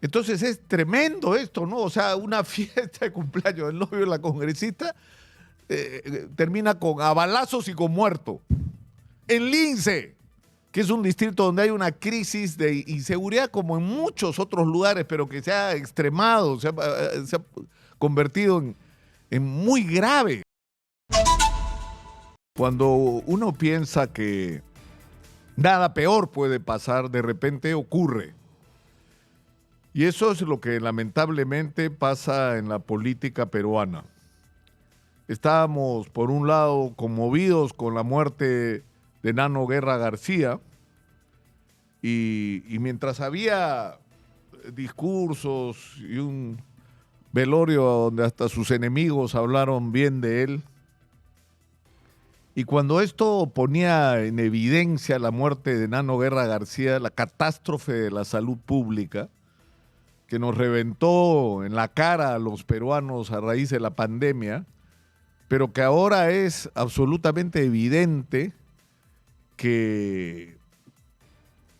Entonces es tremendo esto, ¿no? O sea, una fiesta de cumpleaños del novio de la congresista termina con a balazos y con muerto. En Lince, que es un distrito donde hay una crisis de inseguridad como en muchos otros lugares, pero que se ha extremado, se ha convertido en muy grave. Cuando uno piensa que nada peor puede pasar, de repente ocurre. Y eso es lo que lamentablemente pasa en la política peruana. Estábamos, por un lado, conmovidos con la muerte de Nano Guerra García, y mientras había discursos y un velorio donde hasta sus enemigos hablaron bien de él, y cuando esto ponía en evidencia la muerte de Nano Guerra García, la catástrofe de la salud pública, que nos reventó en la cara a los peruanos a raíz de la pandemia, pero que ahora es absolutamente evidente que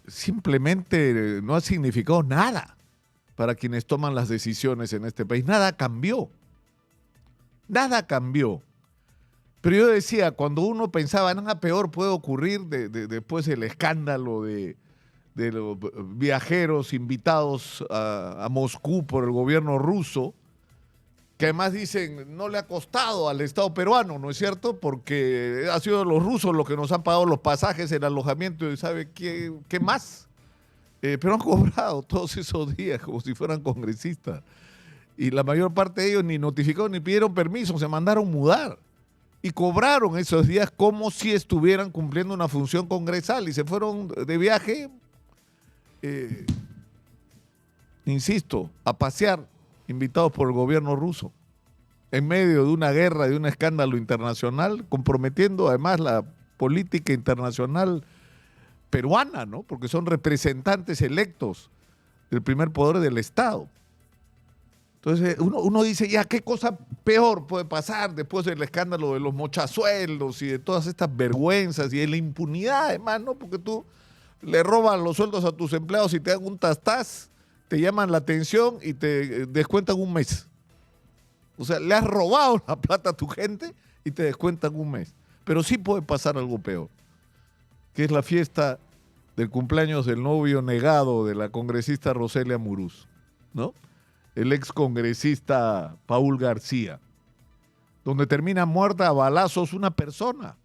simplemente no ha significado nada para quienes toman las decisiones en este país. Nada cambió. Nada cambió. Pero yo decía, cuando uno pensaba, nada peor puede ocurrir después del escándalo de los viajeros invitados a Moscú por el gobierno ruso, que además dicen no le ha costado al Estado peruano, ¿no es cierto? Porque ha sido los rusos los que nos han pagado los pasajes, el alojamiento y ¿sabe qué más? Pero han cobrado todos esos días como si fueran congresistas. Y la mayor parte de ellos ni notificaron ni pidieron permiso, se mandaron mudar. Y cobraron esos días como si estuvieran cumpliendo una función congresal y se fueron de viaje, insisto, a pasear, invitados por el gobierno ruso, en medio de una guerra, de un escándalo internacional, comprometiendo además la política internacional peruana, ¿no? Porque son representantes electos del primer poder del Estado. Entonces uno dice, ya, ¿qué cosa peor puede pasar después del escándalo de los mochasueldos y de todas estas vergüenzas y de la impunidad además, ¿no? Porque tú le robas los sueldos a tus empleados y te dan un tastaz, te llaman la atención y te descuentan un mes. O sea, le has robado la plata a tu gente y te descuentan un mes. Pero sí puede pasar algo peor, que es la fiesta del cumpleaños del novio negado de la congresista Roselia Muruz, ¿no? El ex congresista Paul García, donde termina muerta a balazos una persona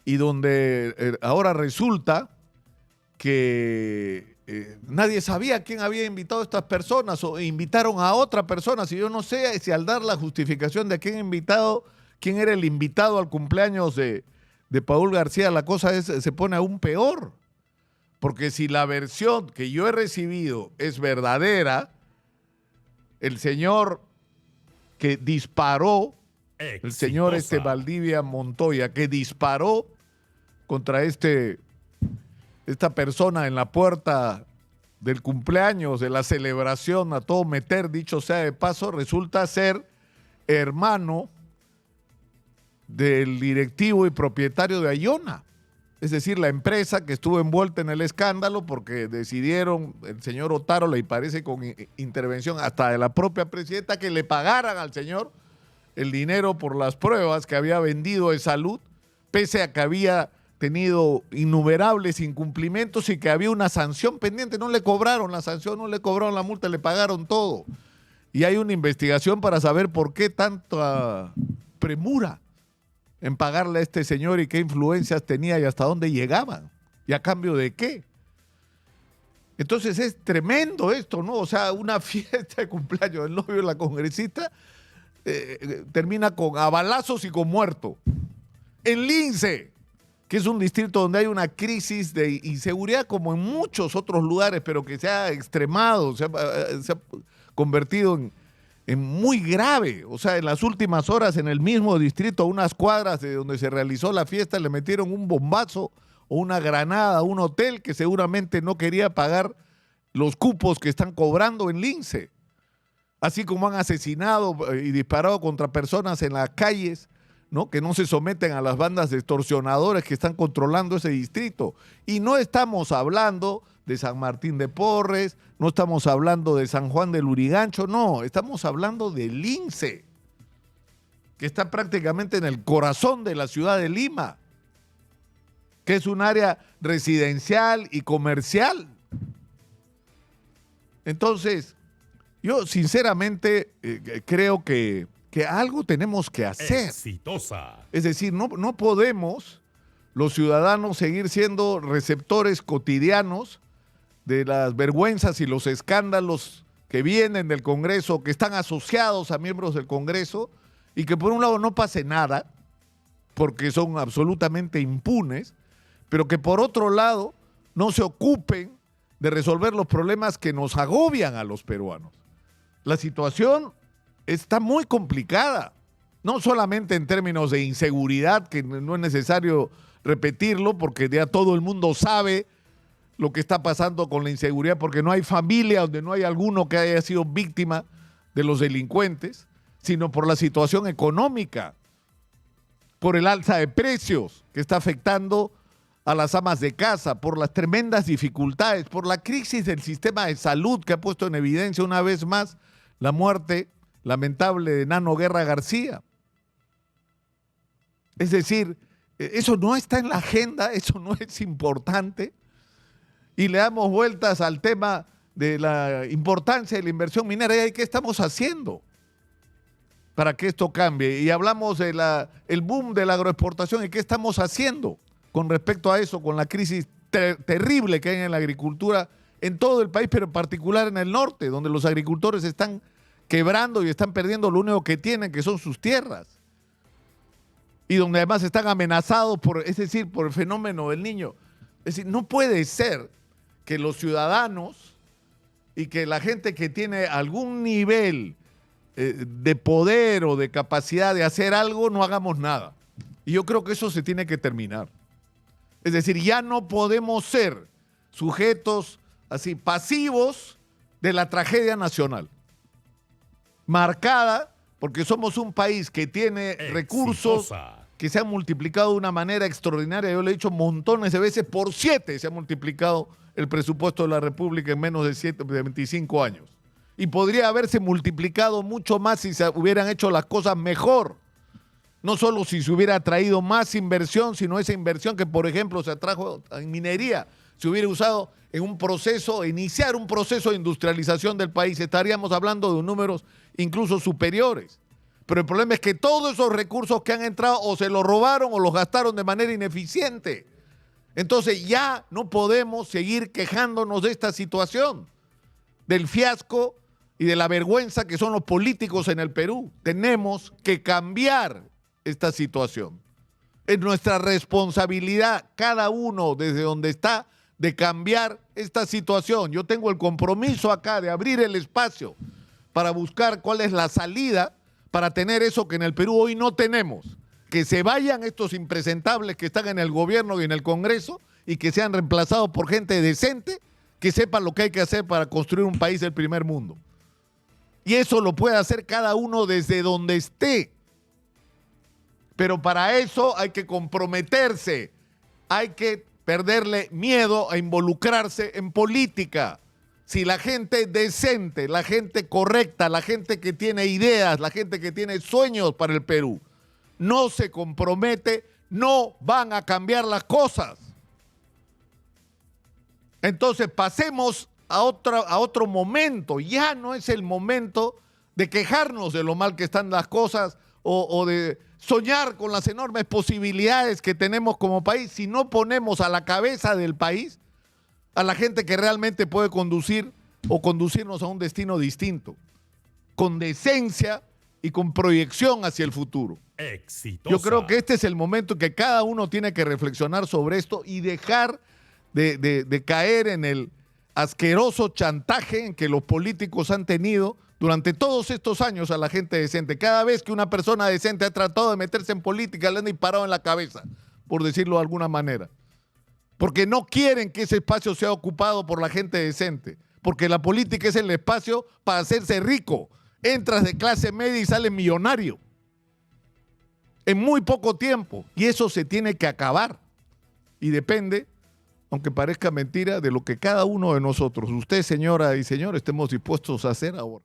y donde ahora resulta que nadie sabía quién había invitado a estas personas o invitaron a otra persona. Si yo no sé si al dar la justificación de quién era el invitado al cumpleaños de Paul García, la cosa se pone aún peor. Porque si la versión que yo he recibido es verdadera, el señor que disparó, el señor Valdivia Montoya, que disparó contra esta persona en la puerta del cumpleaños, de la celebración, a todo meter, dicho sea de paso, resulta ser hermano del directivo y propietario de Ayona. Es decir, la empresa que estuvo envuelta en el escándalo porque decidieron, el señor Otárola, y parece con intervención hasta de la propia presidenta, que le pagaran al señor el dinero por las pruebas que había vendido de salud, pese a que había tenido innumerables incumplimientos y que había una sanción pendiente. No le cobraron la sanción, no le cobraron la multa, le pagaron todo. Y hay una investigación para saber por qué tanta premura en pagarle a este señor y qué influencias tenía y hasta dónde llegaban y a cambio de qué. Entonces es tremendo esto, ¿no? O sea, una fiesta de cumpleaños del novio de la congresista termina con a balazos y con muerto. En Lince, que es un distrito donde hay una crisis de inseguridad como en muchos otros lugares, pero que se ha extremado, se ha convertido en muy grave. O sea, en las últimas horas en el mismo distrito, a unas cuadras de donde se realizó la fiesta, le metieron un bombazo o una granada a un hotel que seguramente no quería pagar los cupos que están cobrando en Lince. Así como han asesinado y disparado contra personas en las calles, ¿no? Que no se someten a las bandas de extorsionadores que están controlando ese distrito. Y no estamos hablando de San Martín de Porres, no estamos hablando de San Juan del Lurigancho, no, estamos hablando de Lince, que está prácticamente en el corazón de la ciudad de Lima, que es un área residencial y comercial. Entonces, yo sinceramente creo que algo tenemos que hacer. Exitosa. Es decir, no podemos los ciudadanos seguir siendo receptores cotidianos de las vergüenzas y los escándalos que vienen del Congreso, que están asociados a miembros del Congreso, y que por un lado no pase nada, porque son absolutamente impunes, pero que por otro lado no se ocupen de resolver los problemas que nos agobian a los peruanos. La situación está muy complicada, no solamente en términos de inseguridad, que no es necesario repetirlo, porque ya todo el mundo sabe lo que está pasando con la inseguridad, porque no hay familia donde no hay alguno que haya sido víctima de los delincuentes, sino por la situación económica, por el alza de precios que está afectando a las amas de casa, por las tremendas dificultades, por la crisis del sistema de salud que ha puesto en evidencia una vez más la muerte lamentable de Nano Guerra García. Es decir, eso no está en la agenda, eso no es importante, y le damos vueltas al tema de la importancia de la inversión minera. ¿Y qué estamos haciendo para que esto cambie? Y hablamos del boom de la agroexportación, ¿y qué estamos haciendo con respecto a eso, con la crisis terrible que hay en la agricultura en todo el país, pero en particular en el norte, donde los agricultores están quebrando y están perdiendo lo único que tienen, que son sus tierras? Y donde además están amenazados por el fenómeno del Niño. Es decir, no puede ser que los ciudadanos y que la gente que tiene algún nivel de poder o de capacidad de hacer algo no hagamos nada. Y yo creo que eso se tiene que terminar. Es decir, ya no podemos ser sujetos así pasivos de la tragedia nacional, marcada porque somos un país que tiene recursos que se han multiplicado de una manera extraordinaria. Yo le he dicho montones de veces, por 7 se ha multiplicado el presupuesto de la República en menos de 25 años. Y podría haberse multiplicado mucho más si se hubieran hecho las cosas mejor. No solo si se hubiera traído más inversión, sino esa inversión que, por ejemplo, se atrajo en minería, se hubiera usado en un proceso, iniciar un proceso de industrialización del país. Estaríamos hablando de números incluso superiores. Pero el problema es que todos esos recursos que han entrado o se los robaron o los gastaron de manera ineficiente. Entonces ya no podemos seguir quejándonos de esta situación, del fiasco y de la vergüenza que son los políticos en el Perú. Tenemos que cambiar esta situación. Es nuestra responsabilidad, cada uno desde donde está, de cambiar esta situación. Yo tengo el compromiso acá de abrir el espacio para buscar cuál es la salida para tener eso que en el Perú hoy no tenemos. Que se vayan estos impresentables que están en el gobierno y en el Congreso y que sean reemplazados por gente decente que sepa lo que hay que hacer para construir un país del primer mundo. Y eso lo puede hacer cada uno desde donde esté. Pero para eso hay que comprometerse, hay que perderle miedo a involucrarse en política. Si la gente decente, la gente correcta, la gente que tiene ideas, la gente que tiene sueños para el Perú, no se compromete, no van a cambiar las cosas. Entonces pasemos a otro momento. Ya no es el momento de quejarnos de lo mal que están las cosas o de soñar con las enormes posibilidades que tenemos como país si no ponemos a la cabeza del país a la gente que realmente puede conducir o conducirnos a un destino distinto, con decencia y con proyección hacia el futuro. Exitosa. Yo creo que este es el momento que cada uno tiene que reflexionar sobre esto y dejar de caer en el asqueroso chantaje en que los políticos han tenido durante todos estos años a la gente decente. Cada vez que una persona decente ha tratado de meterse en política, le han disparado en la cabeza, por decirlo de alguna manera. Porque no quieren que ese espacio sea ocupado por la gente decente. Porque la política es el espacio para hacerse rico. Entras de clase media y sales millonario en muy poco tiempo. Y eso se tiene que acabar. Y depende aunque parezca mentira, de lo que cada uno de nosotros, usted señora y señor, estemos dispuestos a hacer ahora.